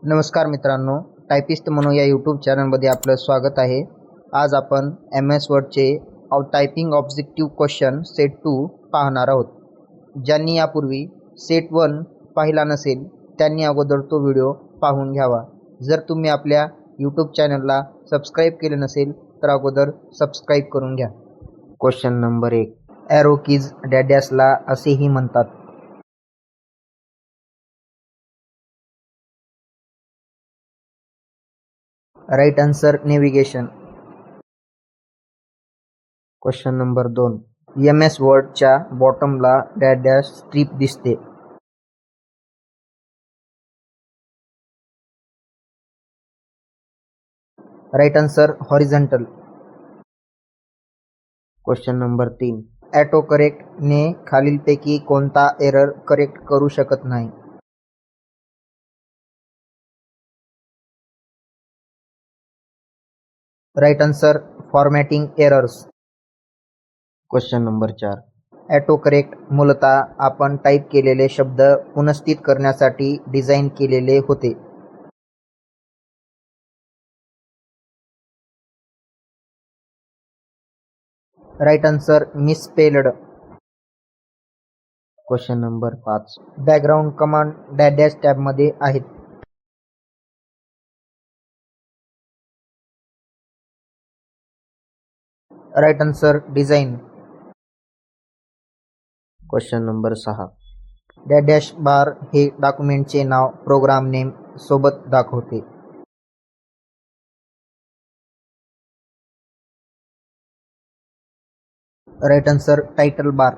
नमस्कार मित्रांनो, टायपिस्ट म्हणून या यूट्यूब चॅनलमध्ये आपलं स्वागत आहे. आज आपण MS वर्डचे टायपिंग ऑब्जेक्टिव्ह क्वेश्चन सेट 2 पाहणार आहोत. ज्यांनी यापूर्वी सेट 1 पाहिला नसेल त्यांनी अगोदर तो व्हिडिओ पाहून घ्यावा. जर तुम्ही आपल्या यूट्यूब चॅनलला सबस्क्राईब केले नसेल तर अगोदर सबस्क्राईब करून घ्या. Question number 1. ॲरो कीज डॅशला असेही म्हणतात. Right answer navigation. Question number 2. MS वर्डच्या बॉटमला डॅश स्ट्रीप दिसते. Right answer horizontal. Question number 3. Auto correct ने खालीलपैकी कोणता एरर करेक्ट करू शकत नाही. Right answer formatting errors. Question number 4. Auto correct मूलतः आपण टाईप केलेले शब्द पुनर्स्थित करण्यासाठी डिझाइन केलेले होते. Right answer misspelled. Question number 5. Background command dash टॅबमध्ये आहेत. Right answer design. Question number 6. Dash bar हे डॉक्युमेंटचे नाव प्रोग्राम नेम सोबत दाखवते. Right answer title bar.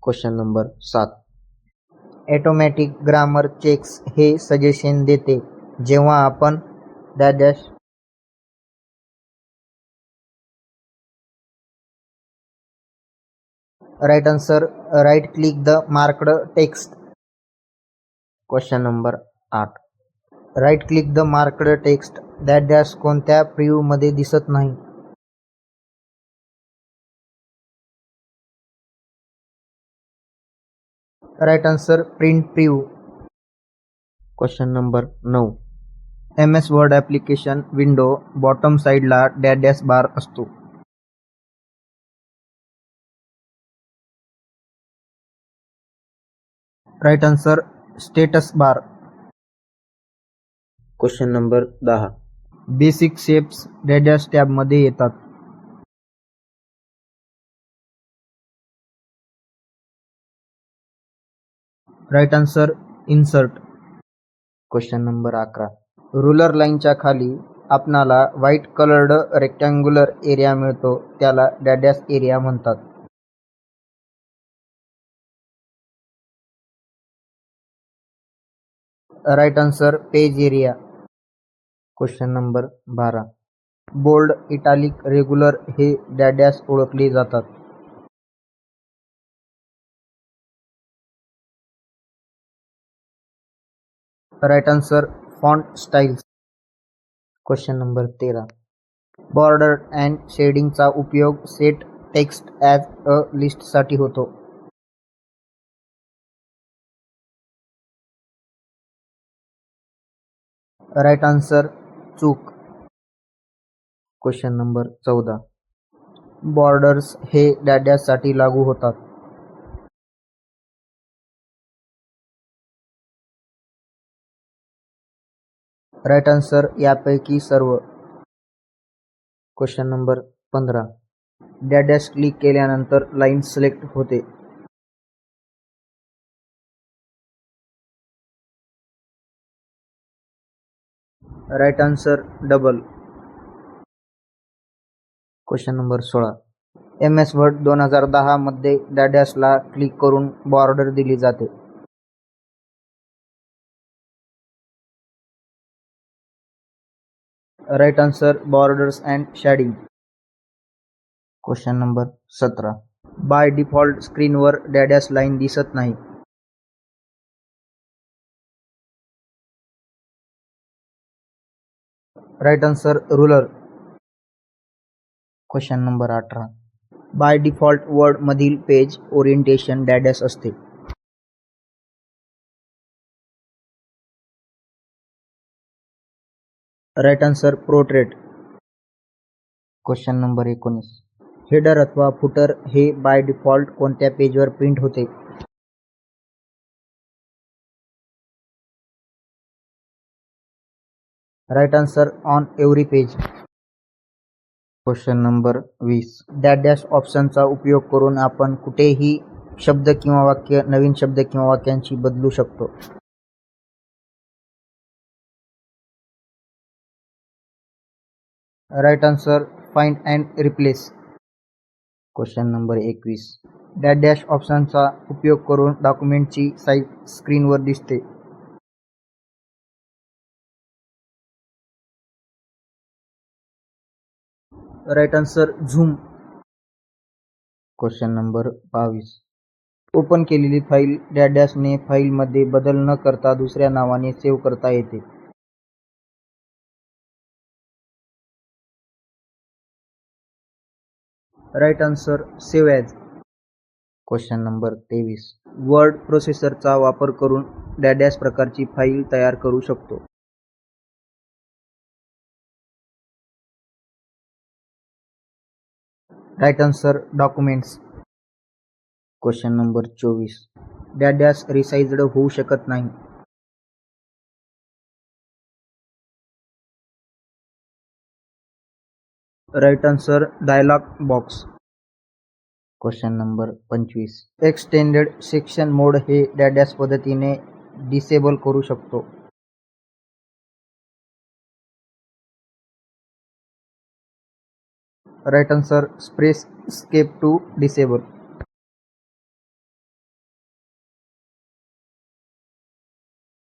Question number 7. Automatic grammar checks हे सजेशन देते जेव्हा आपण dash. Right answer right click the marked text. Question number 8. Right click the marked text dash कोणत्या प्रिव्ह्यू मध्ये दिसत नाही. Right answer print preview. Question number 9. MS word application window bottom साईडला dash bar असतो. Right answer status bar. Question number 10. Basic shapes dash टॅबमध्ये येतात. Right answer insert. Question number 11. Ruler लाईनच्या खाली आपणाला व्हाईट कलर्ड रेक्टँग्युलर एरिया मिळतो त्याला dash area म्हणतात. Right answer page area. Question number 12. Bold italic regular हे डॅश ओळखले जातात. Right answer font styles. Question number 13. Border and शेडिंगचा उपयोग सेट टेक्स्ट ॲज अ लिस्टसाठी होतो. राईट आन्सर चूक. Question number 14. बॉर्डर्स हे डॅशसाठी लागू होतात. राईट आन्सर यापैकी सर्व. Question number 15. डॅश क्लिक केल्यानंतर लाईन सिलेक्ट होते. Right answer double. Question number 16. MS Word 2010 मध्ये डॅशला क्लिक करून बॉर्डर दिली जाते. Right answer borders and shading. Question number 17. By default स्क्रीनवर डॅश लाईन दिसत नाही. Right answer ruler. Question number 18. By default Word मधील पेज ओरिएंटेशन डॅश असते. Right answer portrait. Question number 19. Header अथवा फुटर हे बाय डिफॉल्ट कोणत्या पेजवर print होते? Right answer on every page. Question number 20. Dash dash ऑप्शनचा उपयोग करून आपण कुठेही शब्द किंवा वाक्य नवीन शब्द किंवा वाक्यांशी बदलू शकतो. Right answer find and replace. Question number 21. Dash dash ऑप्शनचा उपयोग करून डॉक्युमेंटची साईज स्क्रीनवर दिसते. Right answer zoom. Question number 22. Open केलेली फाईल डॅश डॅशने फाईलमध्ये बदल न करता दुसऱ्या नावाने सेव्ह करता येते. Right answer save as. Question number 23. Word प्रोसेसरचा वापर करून डॅश डॅश प्रकारची फाईल तयार करू शकतो. Right answer documents. Question number 24. Dash dash resized होऊ शकत नाही. Right answer dialog box. Question number 25. Extended section mode हे डॅश डॅश पद्धतीने डिसेबल करू शकतो. Right answer press escape to disable.